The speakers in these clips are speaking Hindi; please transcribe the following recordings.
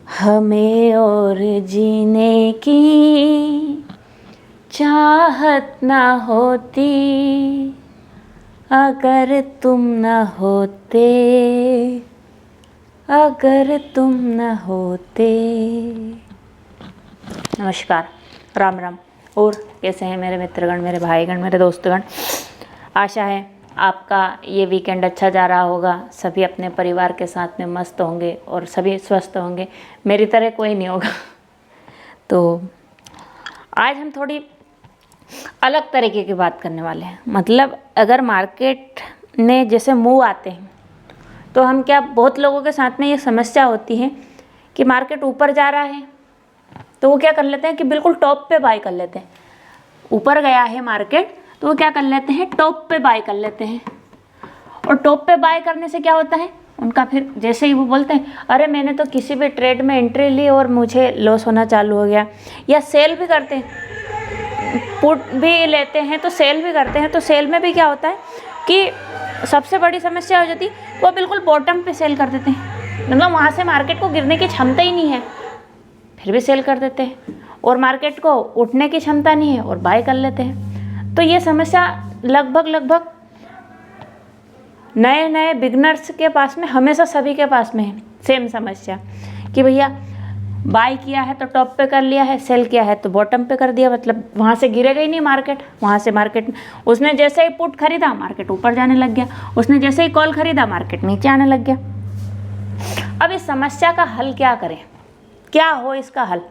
हमें और जीने की चाहत न होती अगर तुम न होते, अगर तुम न होते। नमस्कार, राम राम। और कैसे हैं मेरे मित्रगण, मेरे भाईगण, मेरे दोस्तगण। आशा है आपका ये वीकेंड अच्छा जा रहा होगा। सभी अपने परिवार के साथ में मस्त होंगे और सभी स्वस्थ होंगे। मेरी तरह कोई नहीं होगा। तो आज हम थोड़ी अलग तरीके की बात करने वाले हैं। मतलब अगर मार्केट में जैसे मूव आते हैं तो हम क्या, बहुत लोगों के साथ में ये समस्या होती है कि मार्केट ऊपर जा रहा है तो वो क्या कर लेते हैं कि बिल्कुल टॉप पे बाय कर लेते हैं। ऊपर गया है मार्केट तो वो क्या कर लेते हैं, टॉप पे बाय कर लेते हैं। और टॉप पे बाय करने से क्या होता है उनका, फिर जैसे ही वो बोलते हैं अरे मैंने तो किसी भी ट्रेड में एंट्री ली और मुझे लॉस होना चालू हो गया। या सेल भी करते हैं, पुट भी लेते हैं तो सेल भी करते हैं। तो सेल में भी क्या होता है कि सबसे बड़ी समस्या हो जाती है, वो बिल्कुल बॉटम पे सेल कर देते हैं। मतलब वहाँ से मार्केट को गिरने की क्षमता ही नहीं है, फिर भी सेल कर देते हैं। और मार्केट को उठने की क्षमता नहीं है और बाय कर लेते हैं। तो ये समस्या लगभग नए नए बिगनर्स के पास में, हमेशा सभी के पास में है सेम समस्या कि भैया बाय किया है तो टॉप पे कर लिया है, सेल किया है तो बॉटम पे कर दिया। मतलब वहाँ से गिरेगा ही नहीं मार्केट। वहाँ से मार्केट, उसने जैसे ही पुट खरीदा मार्केट ऊपर जाने लग गया, उसने जैसे ही कॉल खरीदा मार्केट नीचे आने लग गया। अब इस समस्या का हल क्या करें, क्या हो इसका हल?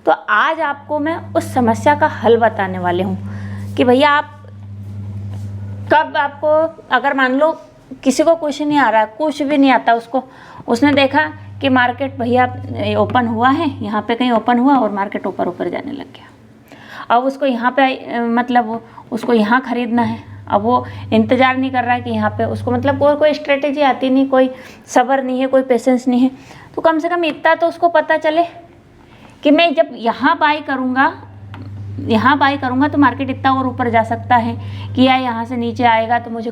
तो आज आपको मैं उस समस्या का हल बताने वाले हूँ कि भैया आप कब, आपको अगर मान लो किसी को कुछ नहीं आ रहा, कुछ भी नहीं आता उसको, उसने देखा कि मार्केट भैया ओपन हुआ है, यहाँ पे कहीं ओपन हुआ और मार्केट ऊपर जाने लग गया। अब उसको यहाँ पे मतलब उसको यहाँ खरीदना है। अब वो इंतज़ार नहीं कर रहा है कि यहाँ पे उसको, मतलब कोई स्ट्रेटेजी आती नहीं, कोई सब्र नहीं है, कोई पेशेंस नहीं है। तो कम से कम इतना तो उसको पता चले कि मैं जब यहाँ बाय करूँगा तो मार्केट इतना और ऊपर जा सकता है कि या यहाँ से नीचे आएगा तो मुझे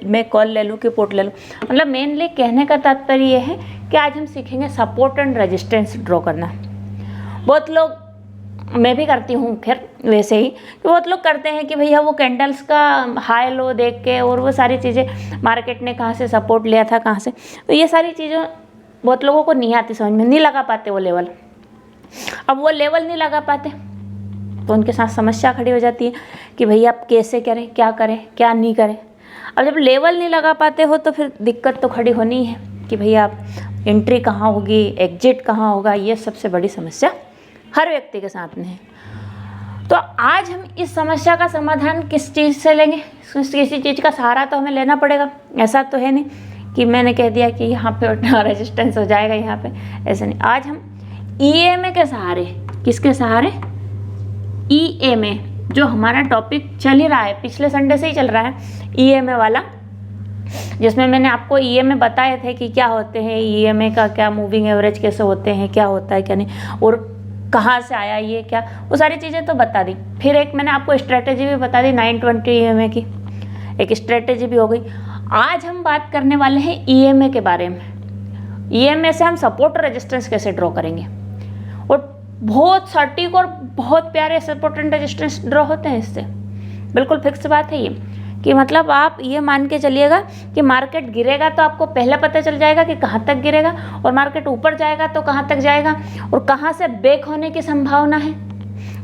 मैं कॉल ले लूँ कि पुट ले लूँ। मतलब मेनली कहने का तात्पर्य ये है कि आज हम सीखेंगे सपोर्ट एंड रेजिस्टेंस ड्रॉ करना। बहुत लोग, मैं भी करती हूँ खैर वैसे ही, कि बहुत लोग करते हैं कि भैया वो कैंडल्स का हाई लो देख के और वो सारी चीज़ें, मार्केट ने कहाँ से सपोर्ट लिया था, कहाँ से, तो ये सारी चीज़ें बहुत लोगों को नहीं आती समझ में, नहीं लगा पाते वो लेवल। अब वो लेवल नहीं लगा पाते तो उनके साथ समस्या खड़ी हो जाती है कि भैया आप कैसे करें, क्या करें, क्या नहीं करें। अब जब लेवल नहीं लगा पाते हो तो फिर दिक्कत तो खड़ी होनी है कि भैया आप एंट्री कहाँ होगी, एग्जिट कहाँ होगा। ये सबसे बड़ी समस्या हर व्यक्ति के साथ में है। तो आज हम इस समस्या का समाधान किस चीज़ से लेंगे, किसी चीज़ का सहारा तो हमें लेना पड़ेगा। ऐसा तो है नहीं कि मैंने कह दिया कि यहाँ पे रेजिस्टेंस हो जाएगा यहाँ पे, ऐसा नहीं। आज हम EMA के सहारे, किसके सहारे, EMA, जो हमारा टॉपिक चल ही रहा है, पिछले संडे से ही चल रहा है EMA वाला, जिसमें मैंने आपको EMA बताए थे कि क्या होते हैं, EMA का क्या, मूविंग एवरेज कैसे होते हैं, क्या होता है क्या नहीं, और कहाँ से आया ये क्या, वो सारी चीज़ें तो बता दी। फिर एक मैंने आपको स्ट्रेटेजी भी बता दी, 920 EMA की एक स्ट्रेटेजी भी हो गई। आज हम बात करने वाले हैं EMA के बारे में। EMA से हम सपोर्ट और रेजिस्टेंस कैसे ड्रॉ करेंगे, और बहुत सटीक और बहुत प्यारे सपोर्ट एंड रेजिस्टेंस ड्रॉ होते हैं इससे। बिल्कुल फिक्स बात है ये कि मतलब आप ये मान के चलिएगा कि मार्केट गिरेगा तो आपको पहले पता चल जाएगा कि कहाँ तक गिरेगा, और मार्केट ऊपर जाएगा तो कहाँ तक जाएगा, और कहाँ से बैक होने की संभावना है,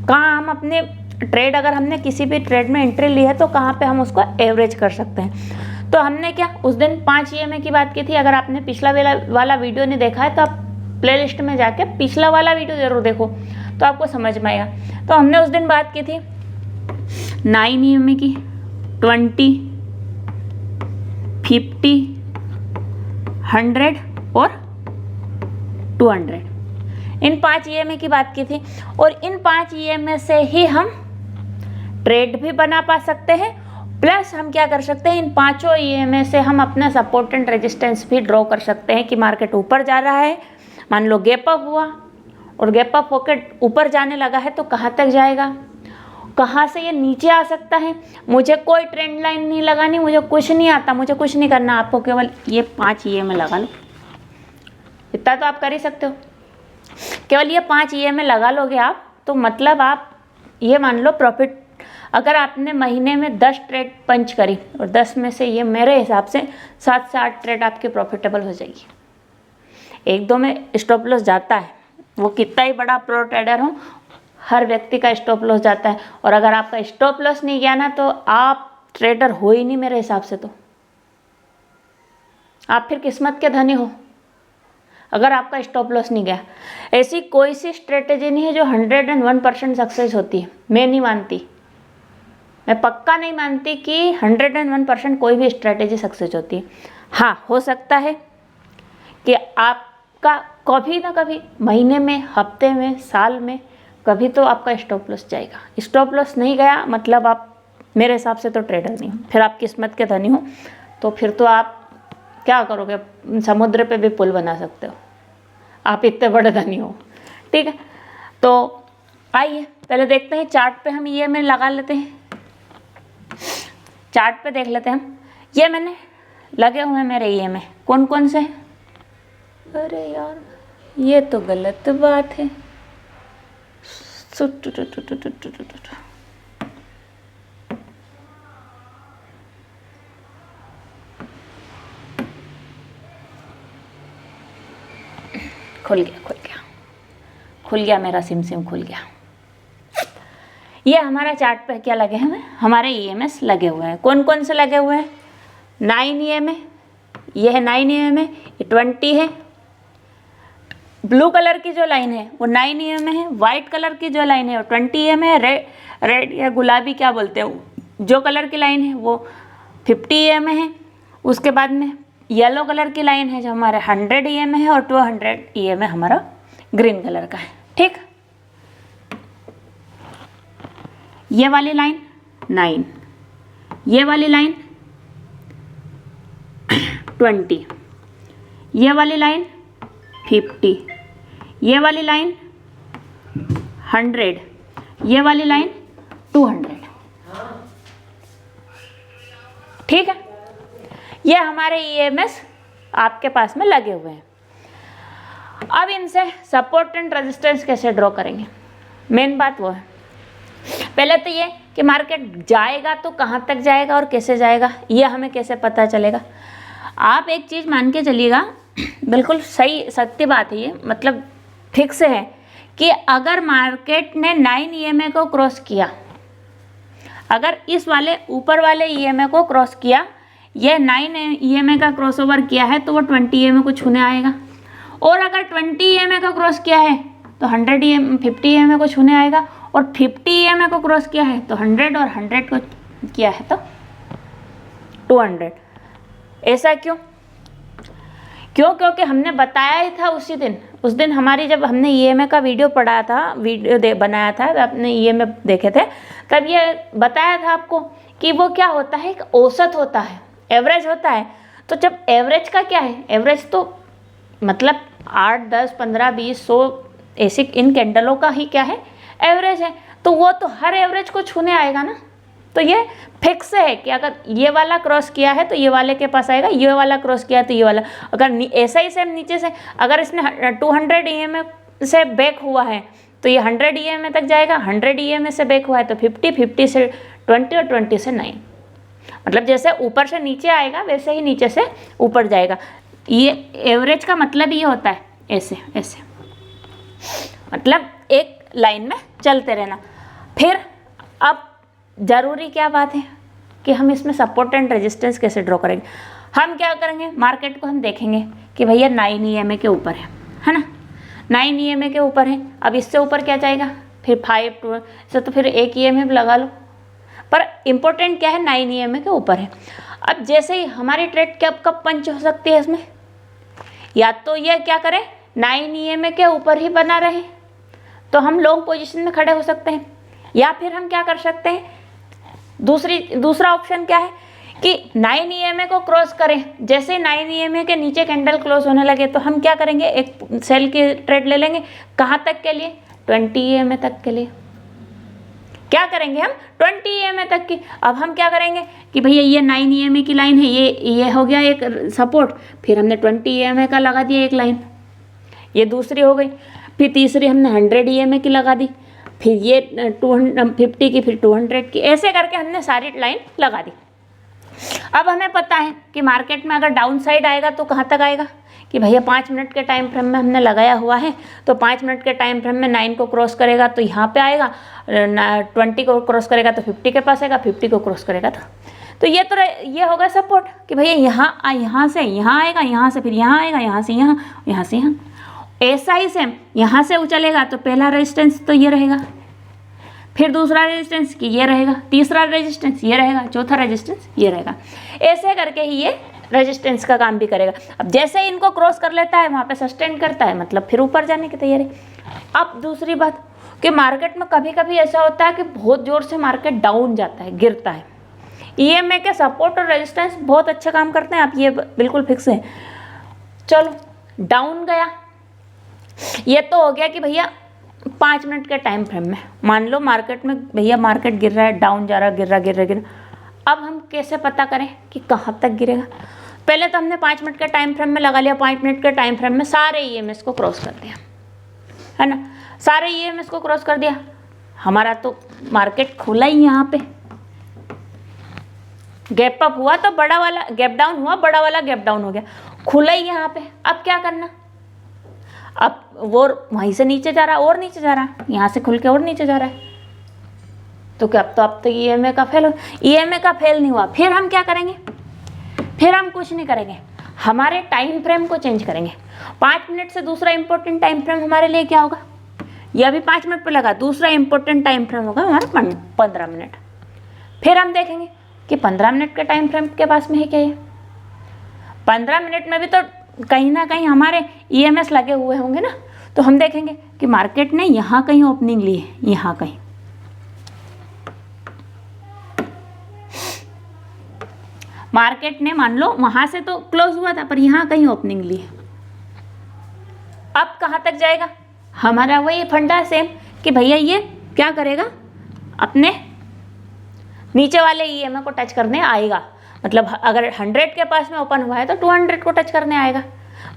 कहाँ हम अपने ट्रेड, अगर हमने किसी भी ट्रेड में एंट्री ली है तो कहाँ पे हम उसको एवरेज कर सकते हैं। तो हमने क्या उस दिन 5 EMA की बात की थी। अगर आपने पिछला वाला वीडियो नहीं देखा है तो आप प्लेलिस्ट में जाके पिछला वाला वीडियो ज़रूर देखो तो आपको समझ में आएगा। तो हमने उस दिन बात की थी 9 EMA की, 20, 50, 100 और 200, इन 5 EMA की बात की थी। और इन 5 EMA से ही हम ट्रेड भी बना पा सकते हैं, प्लस हम क्या कर सकते हैं, इन 5 EMA से हम अपना सपोर्ट एंड रेजिस्टेंस भी ड्रॉ कर सकते हैं कि मार्केट ऊपर जा रहा है, मान लो गैप अप हुआ और गैप अप होकर ऊपर जाने लगा है तो कहाँ तक जाएगा, कहाँ से ये नीचे आ सकता है। मुझे कोई ट्रेंड लाइन नहीं लगानी, मुझे कुछ नहीं आता, मुझे कुछ नहीं करना, आपको केवल ये 5 EMA लगा लो, इतना तो आप कर ही सकते हो। केवल ये 5 EMA लगा लोगे आप, तो मतलब आप ये मान लो प्रॉफिट, अगर आपने महीने में 10 ट्रेड पंच करी और 10 में से ये मेरे हिसाब से 7 से 8 ट्रेड आपके प्रॉफिटेबल हो जाएगी। 1-2 में स्टॉप लॉस जाता है, वो कितना ही बड़ा प्रो ट्रेडर हो, हर व्यक्ति का स्टॉप लॉस जाता है। और अगर आपका स्टॉप लॉस नहीं गया ना, तो आप ट्रेडर हो ही नहीं मेरे हिसाब से। तो आप फिर किस्मत के धनी हो अगर आपका स्टॉप लॉस नहीं गया। ऐसी कोई सी स्ट्रेटेजी नहीं है जो 101% सक्सेस होती है। मैं नहीं मानती, मैं पक्का नहीं मानती कि 101% कोई भी स्ट्रेटेजी सक्सेस होती है। हाँ, हो सकता है कि आपका कभी ना कभी महीने में, हफ्ते में, साल में कभी तो आपका स्टॉप लॉस जाएगा। स्टॉप लॉस नहीं गया मतलब आप मेरे हिसाब से तो ट्रेडर नहीं हो, फिर आप किस्मत के धनी हो। तो फिर तो आप क्या करोगे, समुद्र पे भी पुल बना सकते हो, आप इतने बड़े धनी हो। ठीक है, तो आइए पहले देखते हैं चार्ट पे, हम ये में लगा लेते हैं, चार्ट पे देख लेते हैं हम। ये मैंने लगे हुए हैं मेरे ये में, कौन कौन से हैं? अरे यार ये तो गलत बात है। खुल गया मेरा सिम खुल गया। ये हमारा चार्ट पे क्या लगे हैं, हमारे EMS लगे हुए हैं। कौन कौन से लगे हुए हैं? 9 EMA, ये है 9 EMA, ये 20 है। ब्लू कलर की जो लाइन है वो 9 EMA है, वाइट कलर की जो लाइन है वो 20 EMA है, रेड या गुलाबी क्या बोलते हैं जो कलर की लाइन है वो 50 EMA है। उसके बाद में येलो कलर की लाइन है जो हमारे 100 EMA है, और 200 EMA हमारा ग्रीन कलर का है। ठीक, ये वाली लाइन 9, ये वाली लाइन 20, ये वाली लाइन 50, ये वाली लाइन 100, ये वाली लाइन 200। ठीक है, ये हमारे EMS आपके पास में लगे हुए हैं। अब इनसे सपोर्ट एंड रेजिस्टेंस कैसे ड्रॉ करेंगे, मेन बात वो है। पहले तो ये कि मार्केट जाएगा तो कहाँ तक जाएगा और कैसे जाएगा, ये हमें कैसे पता चलेगा। आप एक चीज़ मान के चलिएगा, बिल्कुल सही सत्य बात है ये, मतलब फिक्स है कि अगर मार्केट ने 9 EMA को क्रॉस किया, अगर इस वाले ऊपर वाले EMA को क्रॉस किया, ये 9 EMA का क्रॉस ओवर किया है तो वो 20 EMA को छूने आएगा। और अगर 20 EMA का क्रॉस किया है तो 50 EMA को छूने आएगा, और 50 EMA को क्रॉस किया है तो 100, और 100 को किया है तो 200। ऐसा क्यों? क्योंकि हमने बताया ही था उस दिन हमारी, जब हमने EMA का वीडियो पढ़ा था, बनाया था, आपने EMA देखे थे, तब ये बताया था आपको कि वो क्या होता है, एक औसत होता है, एवरेज होता है। तो जब एवरेज का क्या है, एवरेज तो मतलब 8, 10, 15, 20, 100 ऐसे इन कैंडलों का ही क्या है, एवरेज है। तो वो तो हर एवरेज को छूने आएगा ना। तो ये फिक्स है कि अगर ये वाला क्रॉस किया है तो ये वाले के पास आएगा, ये वाला क्रॉस किया तो ये वाला। अगर ऐसा ही सेम नीचे से, अगर इसने 200 EMA से बैक हुआ है तो ये 100 EMA तक जाएगा, 100 EMA से बैक हुआ है तो 50, 50 से 20, और 20 से 9। मतलब जैसे ऊपर से नीचे आएगा वैसे ही नीचे से ऊपर जाएगा। ये एवरेज का मतलब ये होता है, ऐसे ऐसे, मतलब एक लाइन में चलते रहना। फिर अब ज़रूरी क्या बात है कि हम इसमें सपोर्ट एंड रेजिस्टेंस कैसे ड्रॉ करेंगे। हम क्या करेंगे, मार्केट को हम देखेंगे कि भैया 9 EMA के ऊपर है ना, 9 EMA के ऊपर है। अब इससे ऊपर क्या जाएगा, फिर 5, 2 से, तो फिर एक EMA लगा लो। पर इम्पोर्टेंट क्या है, 9 EMA के ऊपर है। अब जैसे ही हमारी ट्रेड कब पंच हो सकती है इसमें, या तो ये क्या करें, 9 EMA के ऊपर ही बना रहे तो हम लॉन्ग पोजीशन में खड़े हो सकते हैं, या फिर हम क्या कर सकते हैं, दूसरा ऑप्शन क्या है कि 9 EMA को क्रॉस करें। जैसे 9 EMA के नीचे कैंडल क्लोज होने लगे तो हम क्या करेंगे, एक सेल की ट्रेड ले लेंगे। कहाँ तक के लिए, 20 EMA तक के लिए। क्या करेंगे हम, 20 EMA तक की। अब हम क्या करेंगे कि भैया ये 9 EMA की लाइन है, ये हो गया एक सपोर्ट, फिर हमने 20 EMA का लगा दिया एक लाइन, ये दूसरी हो गई। फिर तीसरी हमने 100 EMA की लगा दी, फिर ये 250 की, फिर 200 की, ऐसे करके हमने सारी लाइन लगा दी। अब हमें पता है कि मार्केट में अगर डाउन साइड आएगा तो कहाँ तक आएगा, कि भैया 5 मिनट के टाइम फ्रेम में हमने लगाया हुआ है, तो 5 मिनट के टाइम फ्रेम में 9 को क्रॉस करेगा तो यहाँ पे आएगा, 20 को क्रॉस करेगा तो 50 के पास आएगा, 50 को क्रॉस करेगा तो ये होगा सपोर्ट, कि भैया यहाँ से यहाँ आएगा, यहाँ से फिर यहाँ आएगा, यहाँ से यहाँ, यहाँ से यहाँ। ऐसा ही सेम यहाँ से उछलेगा तो पहला रेजिस्टेंस तो ये रहेगा, फिर दूसरा रेजिस्टेंस कि ये रहेगा, तीसरा रेजिस्टेंस ये रहेगा, चौथा रेजिस्टेंस ये रहेगा। ऐसे करके ही ये रेजिस्टेंस का काम भी करेगा। अब जैसे ही इनको क्रॉस कर लेता है वहाँ पे सस्टेन करता है, मतलब फिर ऊपर जाने की तैयारी। अब दूसरी बात कि मार्केट में कभी कभी ऐसा होता है कि बहुत ज़ोर से मार्केट डाउन जाता है, गिरता है। EMA के सपोर्ट और रेजिस्टेंस बहुत अच्छा काम करते हैं, आप ये बिल्कुल फिक्स है। चलो डाउन गया, ये तो हो गया कि भैया 5 मिनट के टाइम फ्रेम में मान लो मार्केट में भैया मार्केट गिर रहा है, डाउन जा रहा है, गिर रहा। अब हम कैसे पता करें कि कहाँ तक गिरेगा? पहले तो हमने 5 मिनट के टाइम फ्रेम में लगा लिया, 5 मिनट के टाइम फ्रेम में सारे EMS को क्रॉस कर दिया, है ना, सारे EMS को क्रॉस कर दिया। हमारा तो मार्केट खुला ही, यहाँ पे गैप अप हुआ तो बड़ा वाला गैप डाउन हुआ, बड़ा वाला गैप डाउन हो गया, खुला ही यहाँ पे। अब क्या करना, अब वो वहीं से नीचे जा रहा है और नीचे जा रहा है, यहाँ से खुल के और नीचे जा रहा है, तो क्या अब तो EMA का फेल हो, EMA का फेल नहीं हुआ। फिर हम क्या करेंगे, फिर हम कुछ नहीं करेंगे, हमारे टाइम फ्रेम को चेंज करेंगे। 5 मिनट से दूसरा इंपॉर्टेंट टाइम फ्रेम हमारे लिए क्या होगा, ये अभी 5 मिनट पे लगा, दूसरा इंपॉर्टेंट टाइम फ्रेम होगा हमारा 15 मिनट। फिर हम देखेंगे कि 15 मिनट के टाइम फ्रेम के पास में है क्या, ये 15 मिनट में भी तो कहीं ना कहीं हमारे EMS लगे हुए होंगे ना, तो हम देखेंगे कि मार्केट ने यहाँ कहीं ओपनिंग ली है, यहाँ कहीं, मार्केट ने मान लो वहां से तो क्लोज हुआ था पर यहाँ कहीं ओपनिंग ली है। अब कहाँ तक जाएगा, हमारा वही फंडा सेम कि भैया ये क्या करेगा, अपने नीचे वाले EMA को टच करने आएगा। मतलब अगर 100 के पास में ओपन हुआ है तो 200 को टच करने आएगा,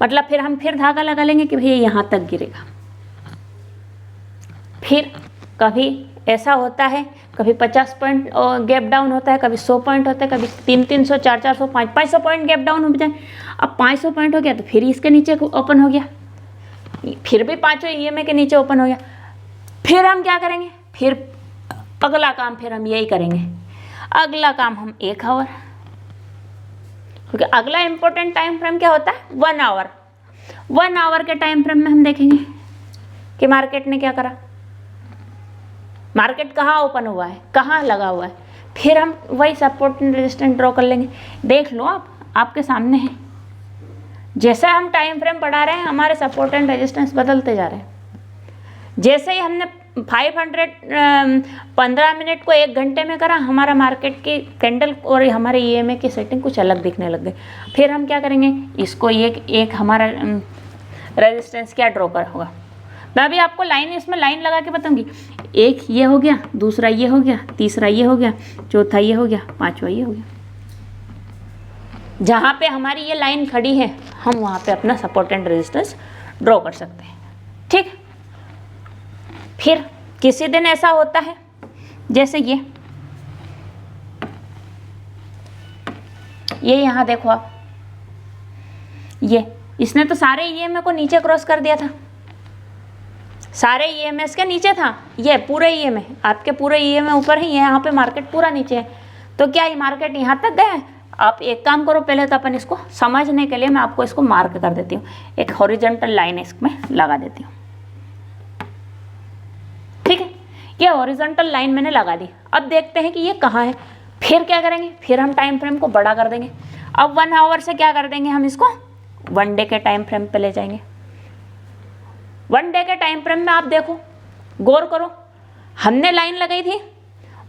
मतलब फिर हम फिर धागा लगा लेंगे कि भैया यहाँ तक गिरेगा। फिर कभी ऐसा होता है, कभी 50 पॉइंट गैप डाउन होता है, कभी 100 पॉइंट होता है, कभी 300, 400, 500 पॉइंट गैप डाउन हो जाए। अब 500 पॉइंट हो गया तो फिर इसके नीचे ओपन हो गया, फिर भी 5 EMA के नीचे ओपन हो गया। फिर हम क्या करेंगे, फिर अगला काम फिर हम यही करेंगे, अगला काम हम 1 आवर, क्योंकि अगला इंपॉर्टेंट टाइम फ्रेम क्या होता है 1 आवर। 1 आवर के टाइम फ्रेम में हम देखेंगे कि मार्केट ने क्या करा, मार्केट कहाँ ओपन हुआ है, कहाँ लगा हुआ है, फिर हम वही सपोर्ट एंड रेजिस्टेंस ड्रॉ कर लेंगे। देख लो आप, आपके सामने है, जैसे हम टाइम फ्रेम बढ़ा रहे हैं हमारे सपोर्ट एंड रेजिस्टेंस बदलते जा रहे हैं। जैसे ही हमने 15 मिनट को 1 घंटे में करा, हमारा मार्केट की कैंडल और हमारे EMA की सेटिंग कुछ अलग दिखने लग गई। फिर हम क्या करेंगे, इसको एक हमारा रेजिस्टेंस क्या ड्रॉ कर होगा, मैं अभी आपको इसमें लाइन लगा के बताऊंगी। एक ये हो गया, दूसरा ये हो गया, तीसरा ये हो गया, चौथा ये हो गया, पांचवा ये हो गया। जहाँ पे हमारी ये लाइन खड़ी है हम वहाँ पे अपना सपोर्ट एंड रेजिस्टेंस ड्रॉ कर सकते हैं, ठीक। फिर किसी दिन ऐसा होता है जैसे ये यहाँ देखो आप, ये इसने तो सारे EMA को नीचे क्रॉस कर दिया था, सारे EMS के नीचे था, ये पूरे EMA, आपके पूरे EMA ऊपर है, यहाँ पे मार्केट पूरा नीचे है। तो क्या ये मार्केट यहाँ तक गया है? आप एक काम करो, पहले तो अपन इसको समझने के लिए मैं आपको इसको मार्क कर देती हूँ, एक हॉरिजॉन्टल लाइन इसमें लगा देती हूँ, ठीक है। ये हॉरिजॉन्टल लाइन मैंने लगा दी। अब देखते हैं कि ये कहाँ है। फिर क्या करेंगे, फिर हम टाइम फ्रेम को बड़ा कर देंगे। अब 1 आवर से क्या कर देंगे, हम इसको 1 डे के टाइम फ्रेम पे ले जाएंगे। 1 डे के टाइम फ्रेम में आप देखो, गौर करो, हमने लाइन लगाई थी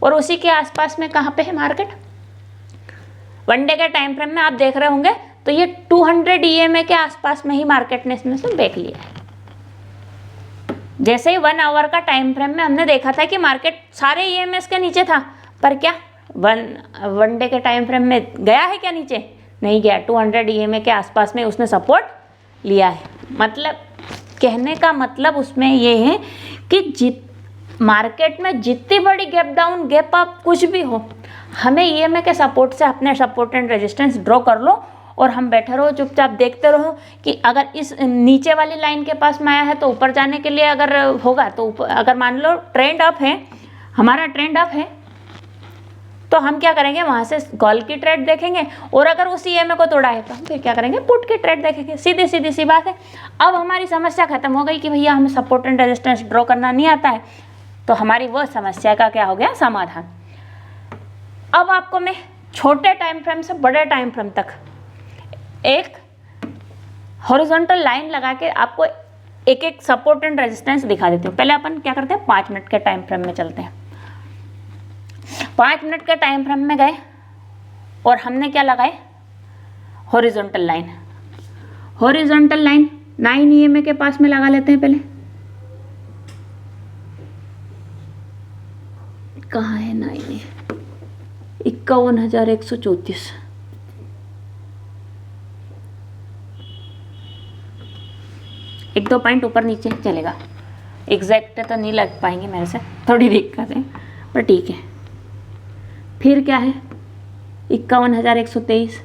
और उसी के आसपास में कहाँ पे है मार्केट। 1 डे के टाइम फ्रेम में आप देख रहे होंगे तो ये 200 EMA के आसपास में ही मार्केट ने इसमें से ब्रेक लिया है। जैसे ही 1 आवर का टाइम फ्रेम में हमने देखा था कि मार्केट सारे EMS के नीचे था, पर क्या 1 डे के टाइम फ्रेम में गया है क्या नीचे? नहीं गया। 200 EMA के आसपास में उसने सपोर्ट लिया है। मतलब कहने का मतलब उसमें ये है कि मार्केट में जितनी बड़ी गैप डाउन गैप अप कुछ भी हो, हमें ईएमए के सपोर्ट से अपने सपोर्ट एंड रेजिस्टेंस ड्रॉ कर लो और हम बैठे रहो, चुपचाप देखते रहो कि अगर इस नीचे वाली लाइन के पास में आया है तो ऊपर जाने के लिए अगर होगा तो ऊपर, अगर मान लो ट्रेंड अप है, हमारा ट्रेंड अप है, तो हम क्या करेंगे, वहाँ से कॉल की ट्रेड देखेंगे और अगर उस ईएमए को तोड़ा है तो हम फिर क्या करेंगे, पुट की ट्रेड देखेंगे। सीधी सीधी सी बात है। अब हमारी समस्या खत्म हो गई कि भैया हमें सपोर्ट एंड रेजिस्टेंस ड्रॉ करना नहीं आता है, तो हमारी वो समस्या का क्या हो गया, समाधान। अब आपको मैं छोटे टाइम फ्रेम से बड़े टाइम फ्रेम तक एक हॉरिजॉन्टल लाइन लगा के आपको एक एक सपोर्ट एंड रेजिस्टेंस दिखा देती हूँ। पहले अपन क्या करते हैं, 5 मिनट के टाइम फ्रेम में चलते हैं। 5 मिनट के टाइम फ्रेम में गए और हमने क्या लगाए, horizontal line. Horizontal line 9 EMA के पास में लगा लेते हैं। पहले कहाँ है 9 51,134। एक दो पॉइंट ऊपर नीचे चलेगा, एग्जैक्ट तो नहीं लग पाएंगे मेरे से, थोड़ी दिक्कत है पर ठीक है। फिर क्या है 51,123।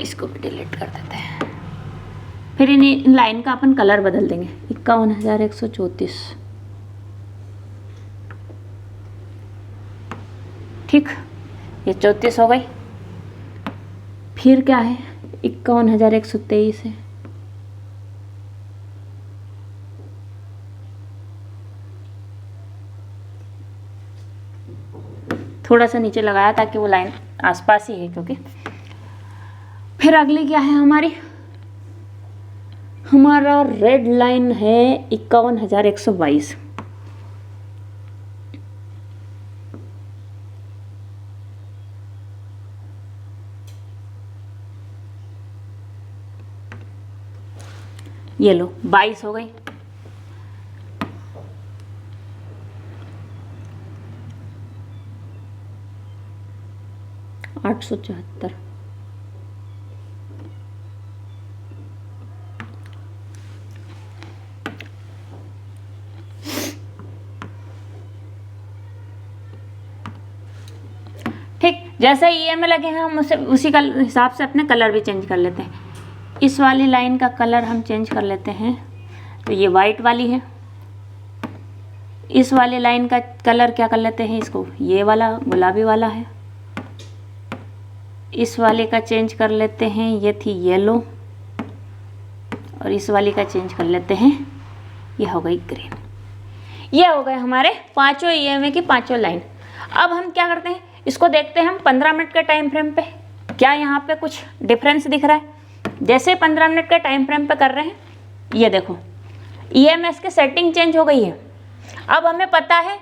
इसको भी डिलीट कर देते हैं। फिर इन लाइन का अपन कलर बदल देंगे, 51,134। ठीक, ये 34 हो गई। फिर क्या है 51,123 है। थोड़ा सा नीचे लगाया ताकि वो लाइन आसपास ही है, क्योंकि फिर अगली क्या है हमारा रेड लाइन है 51,122। ये लो 22 हो गई। $874। ठीक, जैसे ईएमए लगे हैं हम उसी का हिसाब से अपने कलर भी चेंज कर लेते हैं। इस वाली लाइन का कलर हम चेंज कर लेते हैं, तो ये वाइट वाली है। इस वाली लाइन का कलर क्या कर लेते हैं, इसको ये वाला गुलाबी वाला है। इस वाले का चेंज कर लेते हैं, ये थी येलो, और इस वाली का चेंज कर लेते हैं, ये हो गई ग्रीन। ये हो गए हमारे पांचों ईएमए की पांचों लाइन। अब हम क्या करते हैं, इसको देखते हैं हम 15 मिनट के टाइम फ्रेम पे, क्या यहाँ पे कुछ डिफरेंस दिख रहा है। जैसे 15 मिनट के टाइम फ्रेम पे कर रहे हैं, ये देखो ईएमएस की सेटिंग चेंज हो गई है। अब हमें पता है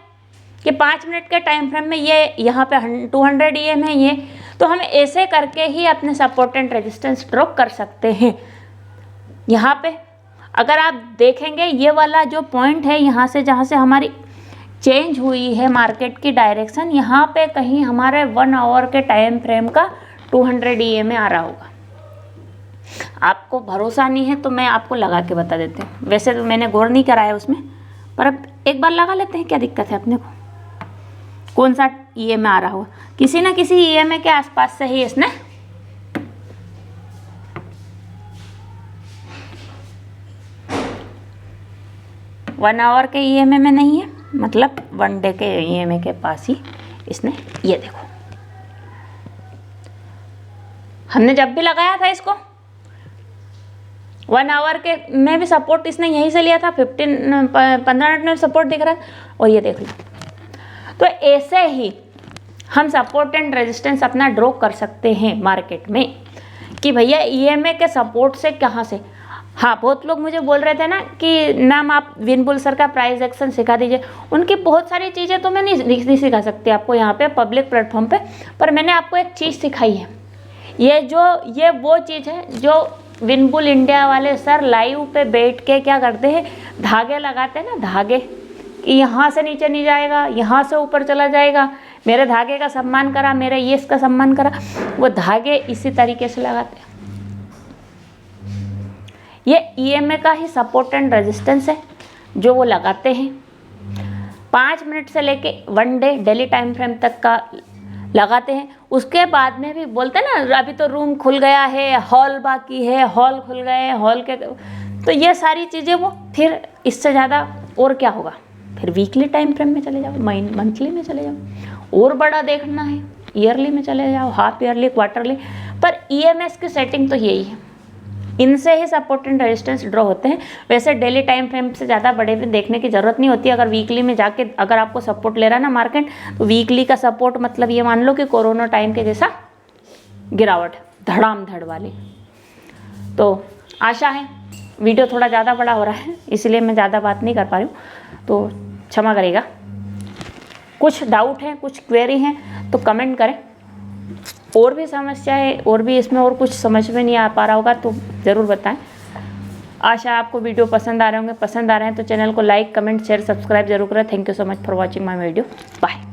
कि 5 मिनट के टाइम फ्रेम में ये यहाँ पे 200 ईएम है ये, तो हम ऐसे करके ही अपने सपोर्ट एंड रेजिस्टेंस ड्रॉ कर सकते हैं। यहाँ पे अगर आप देखेंगे ये वाला जो पॉइंट है, यहाँ से जहाँ से हमारी चेंज हुई है मार्केट की डायरेक्शन, यहाँ पे कहीं हमारे 1 आवर के टाइम फ्रेम का 200 ईएमए आ रहा होगा। आपको भरोसा नहीं है तो मैं आपको लगा के बता देती हूँ। वैसे तो मैंने गौर नहीं करा है उसमें, पर अब एक बार लगा लेते हैं, क्या दिक्कत है अपने को। कौन सा ईएमए आ रहा होगा, किसी ना किसी ईएमए के आसपास से ही इसने वन आवर के ईएमए में नहीं है, मतलब 1 डे के ईएमए के पास ही इसने, ये देखो हमने जब भी लगाया था इसको 1 आवर के में भी सपोर्ट इसने यहीं से लिया था, 15 मिनट में सपोर्ट दिख रहा है, और ये देख लो। तो ऐसे ही हम सपोर्ट एंड रेजिस्टेंस अपना ड्रॉ कर सकते हैं मार्केट में, कि भैया ईएमए के सपोर्ट से कहाँ से। हाँ, बहुत लोग मुझे बोल रहे थे ना कि मैम आप विन बुल सर का प्राइस एक्शन सिखा दीजिए। उनकी बहुत सारी चीज़ें तो मैं नहीं सिखा सकती आपको यहाँ पे पब्लिक प्लेटफॉर्म पे, पर मैंने आपको एक चीज़ सिखाई है। ये वो चीज़ है जो विन बुल इंडिया वाले सर लाइव पे बैठ के क्या करते हैं, धागे लगाते हैं ना, धागे कि यहाँ से नीचे नहीं जाएगा, यहाँ से ऊपर चला जाएगा, मेरे धागे का सम्मान करा, मेरे ये इसका सम्मान करा। वो धागे इसी तरीके से लगाते हैं। ये ईएमए का ही सपोर्ट एंड रेजिस्टेंस है जो वो लगाते हैं। 5 मिनट से लेके 1 डे डेली टाइम फ्रेम तक का लगाते हैं। उसके बाद में भी बोलते हैं ना, अभी तो रूम खुल गया है, हॉल बाकी है, हॉल खुल गए हैं, हॉल के, तो ये सारी चीज़ें वो फिर इससे ज़्यादा और क्या होगा, फिर वीकली टाइम फ्रेम में चले जाओ, मंथली में चले जाओ, और बड़ा देखना है ईयरली में चले जाओ, हाफ ईयरली, क्वार्टरली। पर ईएमएस की सेटिंग तो यही है, इनसे ही सपोर्ट एंड रेजिस्टेंस ड्रॉ होते हैं। वैसे डेली टाइम फ्रेम से ज़्यादा बड़े में देखने की ज़रूरत नहीं होती। अगर वीकली में जाके अगर आपको सपोर्ट ले रहा है ना मार्केट, तो वीकली का सपोर्ट मतलब ये मान लो कि कोरोना टाइम के जैसा गिरावट धड़ाम धड़ वाली। तो आशा है, वीडियो थोड़ा ज़्यादा बड़ा हो रहा है इसलिए मैं ज़्यादा बात नहीं कर पा रही हूँ, तो क्षमा करेगा। कुछ डाउट है, कुछ क्वेरी हैं तो कमेंट करें। और भी समस्याएं, और भी इसमें और कुछ समझ में नहीं आ पा रहा होगा तो ज़रूर बताएं। आशा आपको वीडियो पसंद आ रहे होंगे। पसंद आ रहे हैं तो चैनल को लाइक, कमेंट, शेयर, सब्सक्राइब जरूर करें। Thank you so much for watching my video. Bye.